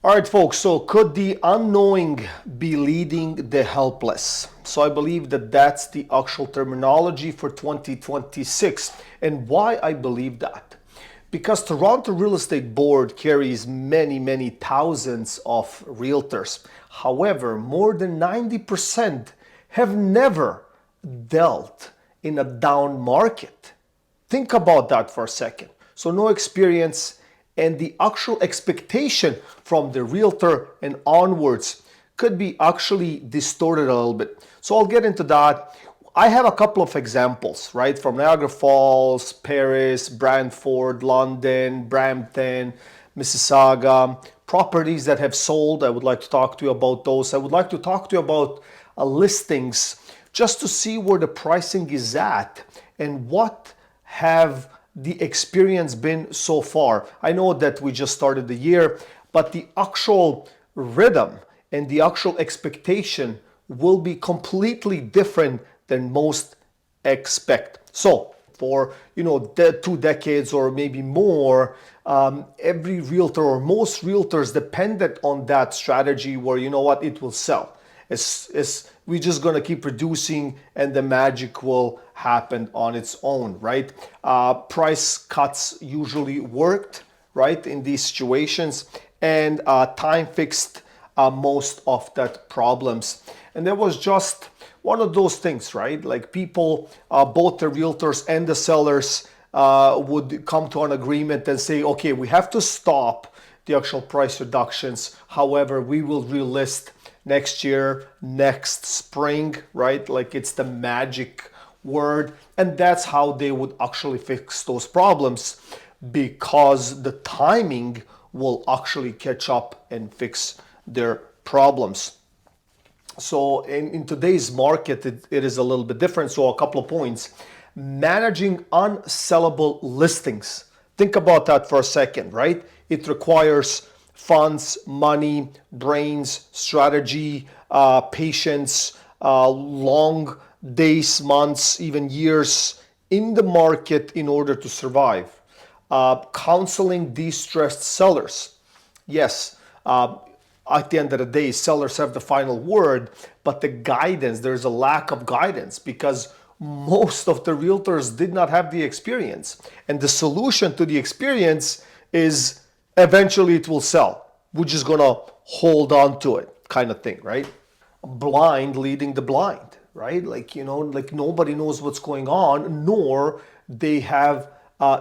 All right, folks, so could the unknowing be leading the helpless? So I believe that that's the actual terminology for 2026. And why I believe that? Because Toronto Real Estate Board carries many thousands of realtors. However, more than 90% have never dealt in a down market. Think about that for a second. So no experience, and the actual expectation from the realtor and onwards could be actually distorted a little bit. So I'll get into that. I have a couple of examples, right? From Niagara Falls, Paris, Brantford, London, Brampton, Mississauga, properties that have sold. I would like to talk to you about those. I would like to talk to you about listings just to see where the pricing is at and what have the experience been so far. I know that we just started the year, but the actual rhythm and the actual expectation will be completely different than most expect. So for the 2 decades or maybe more, every realtor or most realtors depended on that strategy where it will sell. It's we're just gonna keep producing and the magic will happen on its own, right? Price cuts usually worked, right, in these situations, and time fixed most of that problems. And there was just one of those things, right? Like people, both the realtors and the sellers would come to an agreement and say, okay, we have to stop the actual price reductions. However, we will relist next year, next spring, right? Like it's the magic word. And that's how they would actually fix those problems, because the timing will actually catch up and fix their problems. So in today's market, it is a little bit different. So a couple of points. Managing unsellable listings. Think about that for a second, right? It requires funds, money, brains, strategy, patience, long days, months, even years in the market in order to survive. Counseling distressed sellers. Yes, at the end of the day, sellers have the final word, but the guidance, there's a lack of guidance because most of the realtors did not have the experience. And the solution to the experience is eventually it will sell. We're just gonna hold on to it, kind of thing, right? Blind leading the blind, right? Like nobody knows what's going on, nor they have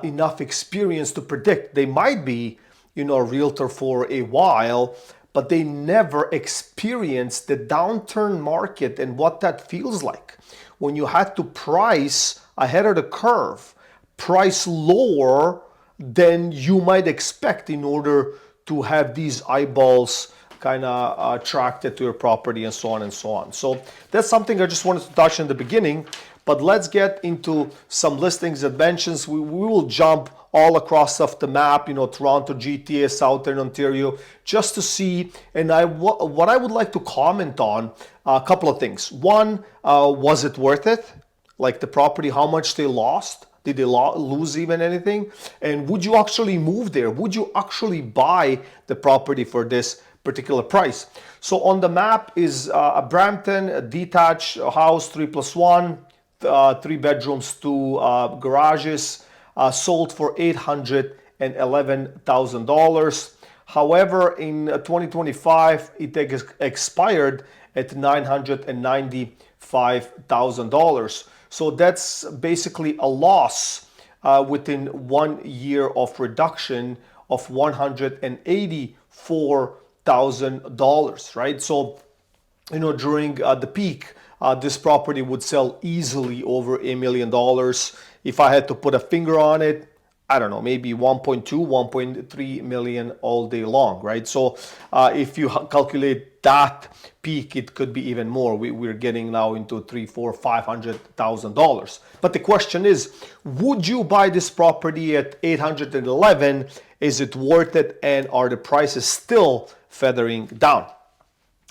enough experience to predict. They might be, a realtor for a while, but they never experienced the downturn market and what that feels like. When you had to price ahead of the curve, price lower than you might expect in order to have these eyeballs kind of attracted to your property and so on and so on. So that's something I just wanted to touch in the beginning, but let's get into some listings and mentions. We will jump all across of the map, Toronto, GTA, Southern Ontario, just to see. And what I would like to comment on a couple of things. One, was it worth it? Like the property, how much they lost? Did they lose even anything? And would you actually move there? Would you actually buy the property for this particular price? So on the map is a Brampton, a detached house, 3+1, 3 bedrooms, 2 garages, sold for $811,000. However, in 2025, it expired at $995,000. So that's basically a loss within 1 year of reduction of $184,000, right? So, during the peak, this property would sell easily over $1 million. If I had to put a finger on it, I don't know, maybe 1.2, 1.3 million all day long, right? So if you calculate that peak, it could be even more. We're getting now into $300,000-$500,000. But the question is, would you buy this property at 811? Is it worth it? And are the prices still feathering down?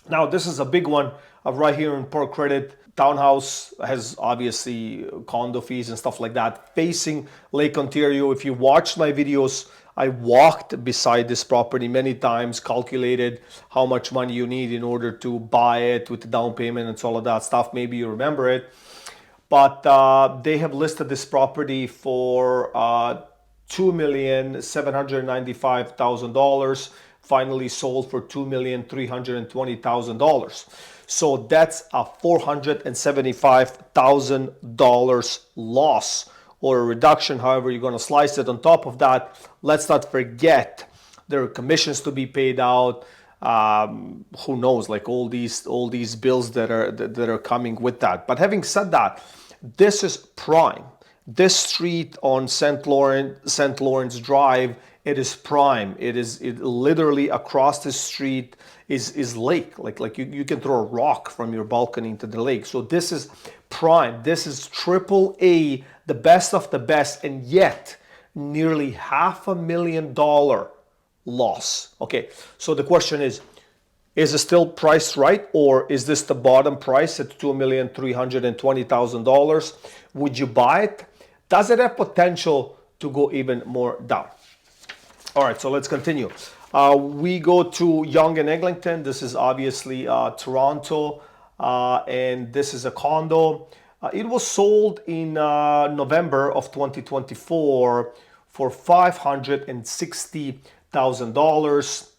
Now, this is a big one right here in Port Credit. Townhouse has obviously condo fees and stuff like that, facing Lake Ontario. If you watched my videos I walked beside this property many times, calculated how much money you need in order to buy it with the down payment and all of that stuff. Maybe you remember it. But they have listed this property for $2,795,000, finally sold for $2,320,000. So that's a $475,000 loss or a reduction, however you're going to slice it. On top of that, let's not forget there are commissions to be paid out. Who knows, like all these bills that are coming with that. But having said that, this is prime. This street on St. Lawrence Drive, it is prime. It literally across the street is lake. Like you can throw a rock from your balcony into the lake. So this is prime. This is triple A, the best of the best, and yet nearly $500,000 loss. Okay, so the question is it still priced right, or is this the bottom price at $2,320,000? Would you buy it? Does it have potential to go even more down? All right, so let's continue. We go to Yonge and Eglinton. This is obviously Toronto, and this is a condo. It was sold in November of 2024 for $560,000,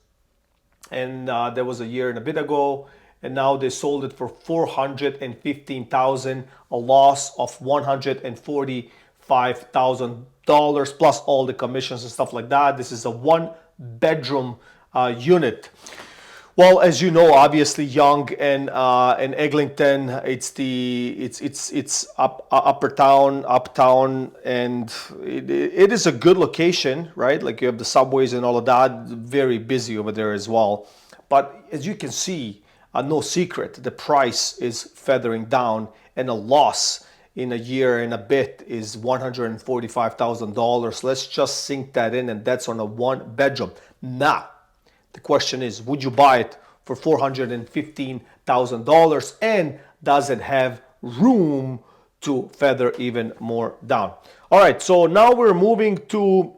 and that was a year and a bit ago. And now they sold it for $415,000, a loss of $145,000 plus all the commissions and stuff like that. This is a one-bedroom unit. Well, as you know, obviously Yonge and Eglinton, it's uptown, and it is a good location, right? Like you have the subways and all of that, very busy over there as well. But as you can see, no secret, the price is feathering down, and a loss in a year and a bit is $145,000. Let's just sink that in, and that's on a one bedroom. Now, the question is, would you buy it for $415,000, and does it have room to feather even more down? All right, so now we're moving to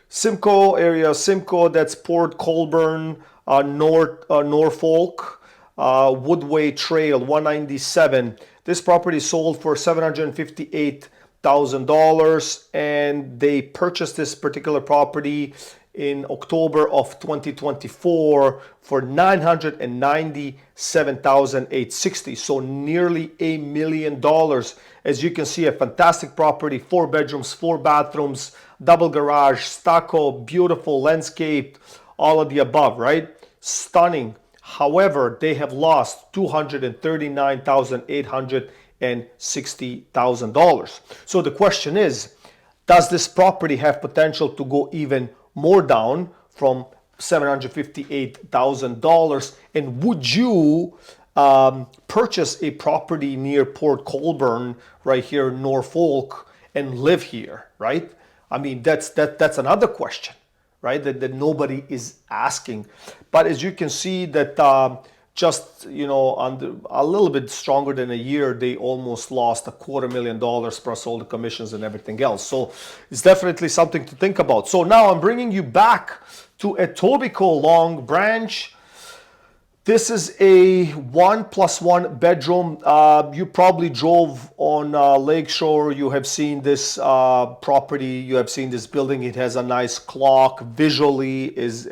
Simcoe area. Simcoe, that's Port Colborne, Norfolk, Woodway Trail, 197. This property sold for $758,000, and they purchased this particular property in October of 2024 for $997,860, so nearly $1 million. As you can see, a fantastic property, 4 bedrooms, 4 bathrooms, double garage, stucco, beautiful landscape, all of the above, right? Stunning. However, they have lost $239,860,000. So the question is, does this property have potential to go even more down from $758,000? And would you purchase a property near Port Colborne, right here in Norfolk, and live here, right? I mean, that's another question, right? That nobody is asking. But as you can see, that just, you know, under a little bit stronger than a year, they almost lost $250,000 plus all the commissions and everything else. So it's definitely something to think about. So now I'm bringing you back to Etobicoke Long Branch. This is a 1+1 bedroom. You probably drove on Lakeshore. You have seen this property. You have seen this building. It has a nice clock. Visually, is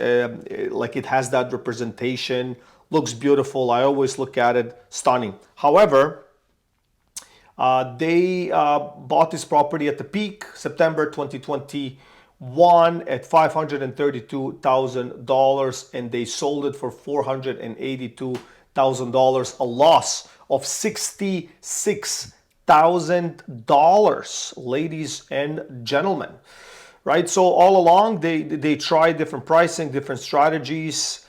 like it has that representation. Looks beautiful. I always look at it. Stunning. However, they bought this property at the peak, September 2021, at $532,000, and they sold it for $482,000, a loss of $66,000, ladies and gentlemen. Right? So all along, they tried different pricing, different strategies.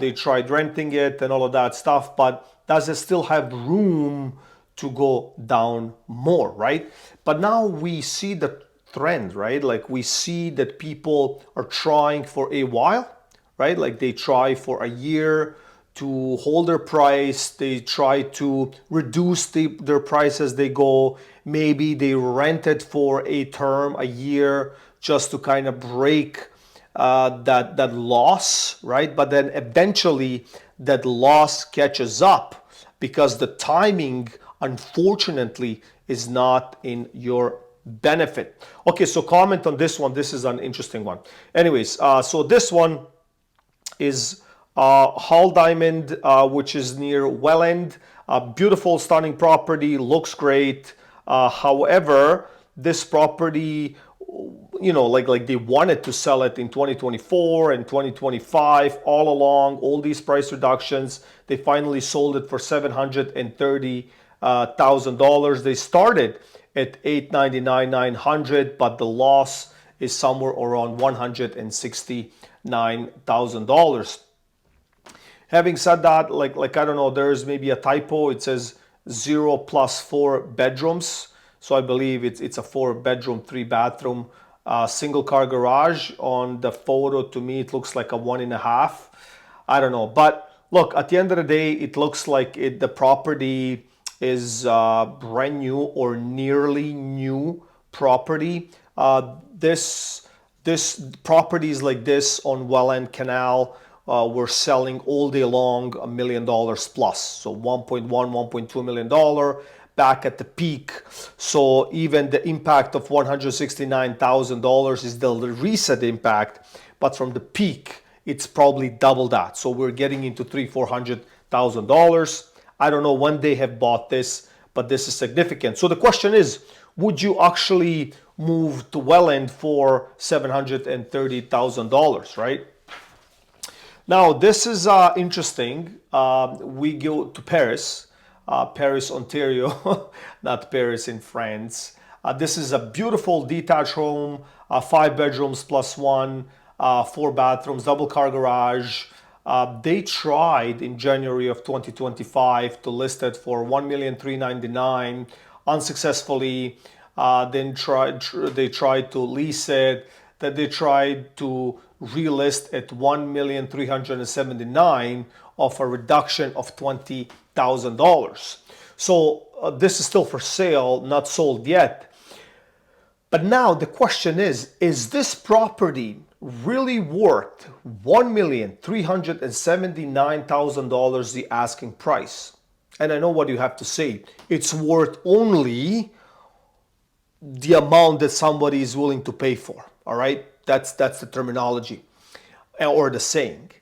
They tried renting it and all of that stuff, but does it still have room to go down more, right? But now we see the trend, right? Like we see that people are trying for a while, right? Like they try for a year to hold their price. They try to reduce their price as they go. Maybe they rent it for a term, a year, just to kind of break that loss, right? But then eventually that loss catches up because the timing, unfortunately, is not in your benefit. Okay, so comment on this one. This is an interesting one. Anyways, so this one is Hall Diamond, which is near Welland. Beautiful, stunning property, looks great. However, this property, like they wanted to sell it in 2024 and 2025 all along, all these price reductions. They finally sold it for $730,000. They started at $899,900, but the loss is somewhere around $169,000. Having said that, like I don't know, there's maybe a typo. It says 0 plus 4 bedrooms. So I believe it's a 4-bedroom, 3-bathroom, single car garage. On the photo, to me, it looks like a 1.5. I don't know. But look, at the end of the day, it looks like the property is brand new or nearly new property. This properties like this on Welland Canal were selling all day long $1 million plus. So 1.1, $1.2 million back at the peak. So even the impact of $169,000 is the reset impact, but from the peak, it's probably double that. So we're getting into $300,000-$400,000. I don't know when they have bought this, but this is significant. So the question is, would you actually move to Welland for $730,000, right? Now, this is interesting. We go to Paris, Ontario, not Paris in France. This is a beautiful detached home, 5 bedrooms plus 1, 4 bathrooms, double car garage. They tried in January of 2025 to list it for $1,399,000 unsuccessfully. Then they tried to lease it. That they tried to relist at $1,379,000 of a reduction of $20,000. So this is still for sale, not sold yet. But now the question is this property really worth $1,379,000 the asking price? And I know what you have to say. It's worth only the amount that somebody is willing to pay for. All right, that's the terminology or the saying.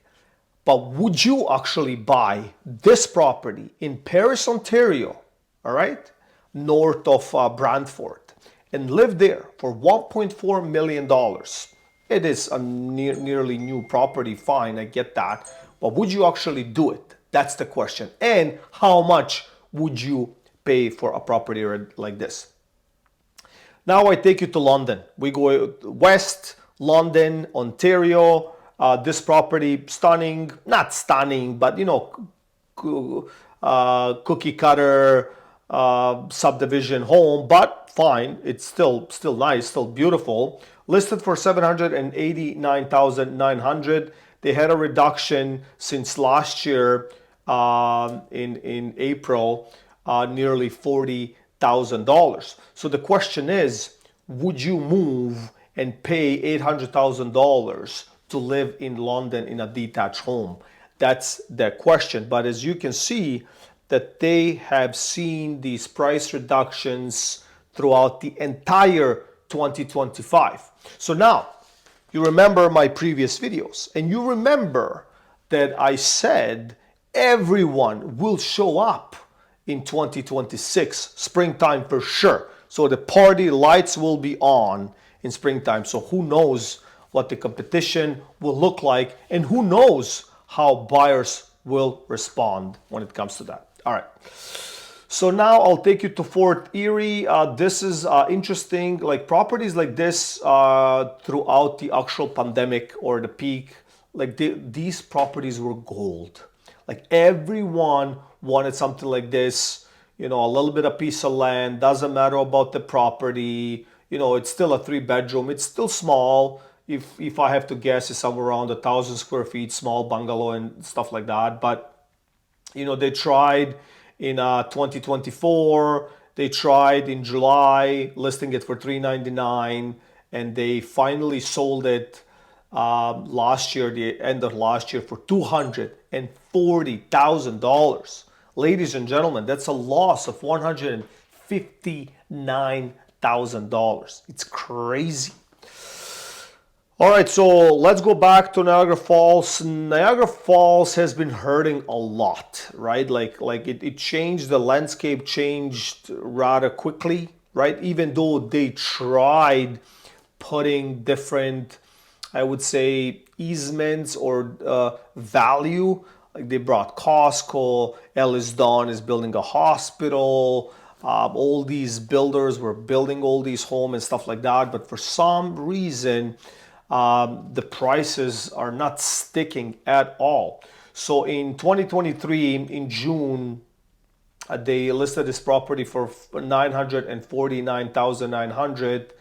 But would you actually buy this property in Paris, Ontario, all right, north of Brantford, and live there for $1.4 million? It is a nearly new property, fine, I get that. But would you actually do it? That's the question. And how much would you pay for a property like this? Now I take you to London. We go west, London, Ontario. This property, stunning, not stunning, but cookie cutter subdivision home, but fine. It's still nice, still beautiful. Listed for $789,900. They had a reduction since last year in April, nearly $40,000. So the question is, would you move and pay $800,000 to live in London in a detached home? That's the question. But as you can see, that they have seen these price reductions throughout the entire 2025. So now, you remember my previous videos, and you remember that I said everyone will show up in 2026, springtime for sure. So the party lights will be on in springtime. So who knows what the competition will look like, and who knows how buyers will respond when it comes to that. All right. So now I'll take you to Fort Erie. This is interesting, like properties like this throughout the actual pandemic or the peak, like these properties were gold. Like everyone wanted something like this, a little bit of piece of land, doesn't matter about the property, it's still a 3-bedroom, it's still small. If I have to guess, it's somewhere around 1,000 square feet, small bungalow and stuff like that. But, they tried in 2024, they tried in July listing it for $399,000, and they finally sold it last year, the end of last year, for $240,000. Ladies and gentlemen, that's a loss of $159,000. It's crazy. All right, so let's go back to Niagara Falls. Niagara Falls has been hurting a lot, right? Like it changed, the landscape changed rather quickly, right? Even though they tried putting different, I would say, easements or value. Like they brought Costco, Ellis Don is building a hospital. All these builders were building all these homes and stuff like that. But for some reason, the prices are not sticking at all. So in 2023, in June, they listed this property for 949,900,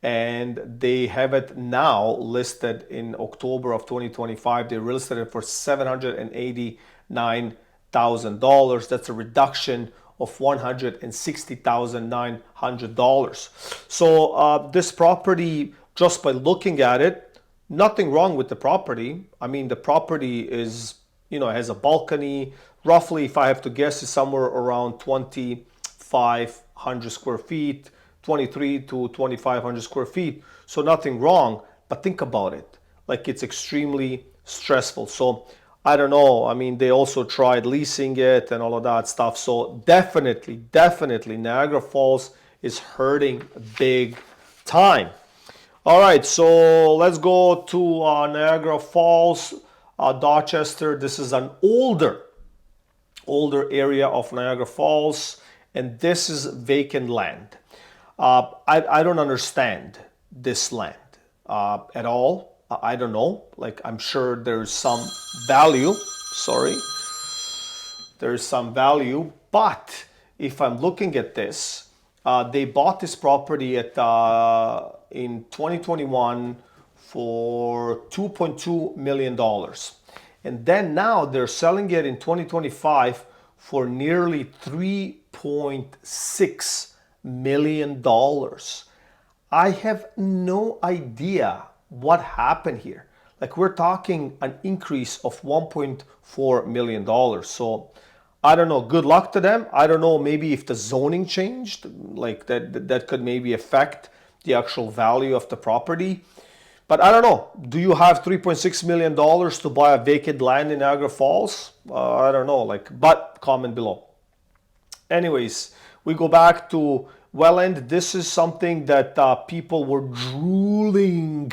and they have it now listed in October of 2025. They listed it for $789,000. That's a reduction of $160,900. So this property, just by looking at it, nothing wrong with the property. I mean, the property is, has a balcony. Roughly, if I have to guess, is somewhere around 2,500 square feet, 23 to 2,500 square feet. So nothing wrong, but think about it. Like, it's extremely stressful. So I don't know. I mean, they also tried leasing it and all of that stuff. So definitely, Niagara Falls is hurting big time. All right, so let's go to Niagara Falls, Dorchester. This is an older area of Niagara Falls, and this is vacant land. I don't understand this land at all. I don't know. Like, I'm sure there's some value. There's some value, but if I'm looking at this, they bought this property at in 2021 for $2.2 million. And then now they're selling it in 2025 for nearly $3.6 million. I have no idea what happened here. Like, we're talking an increase of $1.4 million. So I don't know. Good luck to them. I don't know. Maybe if the zoning changed, like that could maybe affect the actual value of the property. But I don't know. Do you have $3.6 million to buy a vacant land in Niagara Falls? I don't know. But comment below. Anyways, we go back to Welland. This is something that people were drooling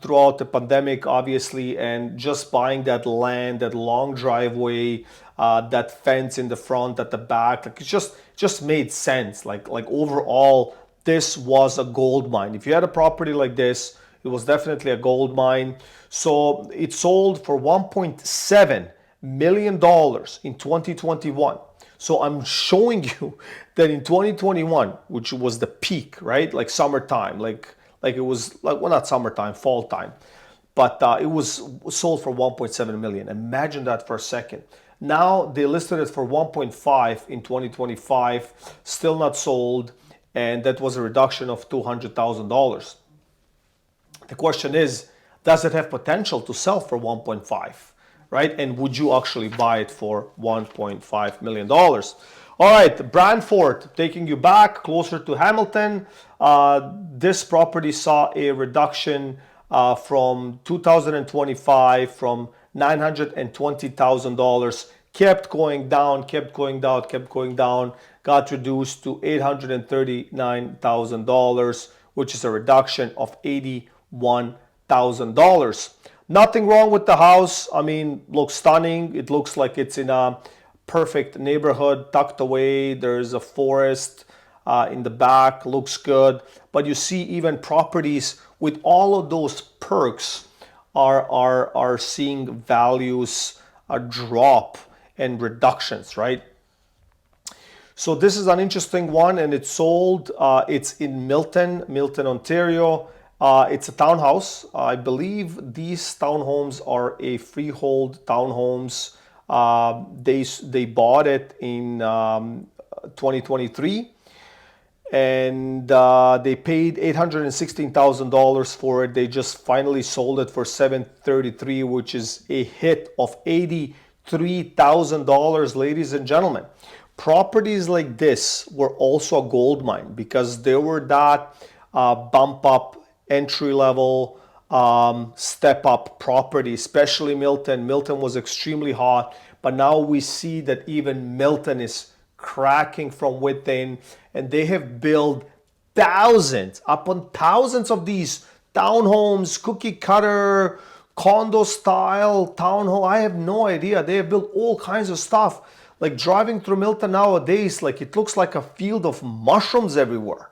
throughout the pandemic, obviously, and just buying that land, that long driveway, that fence in the front, at the back. Like, it just made sense. Like overall, this was a gold mine. If you had a property like this, it was definitely a gold mine. So it sold for $1.7 million in 2021. So I'm showing you that in 2021, which was the peak, right? Like summertime, like it was like, well, not summertime, fall time, but it was sold for 1.7 million. Imagine that for a second. Now they listed it for 1.5 in 2025, still not sold, and that was a reduction of $200,000. The question is, does it have potential to sell for 1.5, right? And would you actually buy it for $1.5 million? All right, Brantford, taking you back closer to Hamilton. This property saw a reduction from 2025 from $920,000, kept going down, got reduced to $839,000, which is a reduction of $81,000. Nothing wrong with the house. I mean, looks stunning. It looks like it's in a perfect neighborhood, tucked away. There's a forest in the back, looks good. But you see, even properties with all of those perks are seeing values drop and reductions, right? So this is an interesting one, and it's sold. It's in Milton, Ontario. It's a townhouse. I believe these townhomes are a freehold townhomes. They bought it in 2023, and they paid $816,000 for it. They just finally sold it for $733, which is a hit of $83,000, ladies and gentlemen. Properties like this were also a gold mine because they were that bump up, entry level, step up property, especially Milton. Milton was extremely hot, but now we see that even Milton is cracking from within, and they have built thousands upon thousands of these townhomes, cookie cutter, condo style townhome. I have no idea. They have built all kinds of stuff. Like driving through Milton nowadays, like it looks like a field of mushrooms everywhere.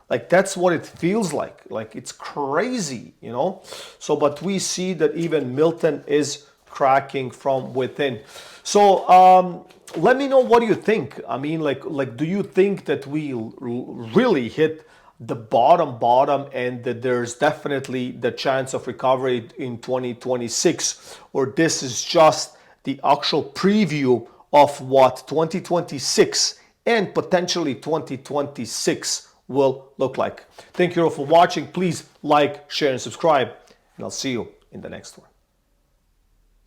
Like that's what it feels like. Like it's crazy, you know? So, but we see that even Milton is cracking from within. So, let me know what do you think. I mean, like, do you think that we really hit the bottom and that there's definitely the chance of recovery in 2026, or this is just the actual preview of what 2026 and potentially 2026 will look like? Thank you all for watching. Please like, share, and subscribe, and I'll see you in the next one.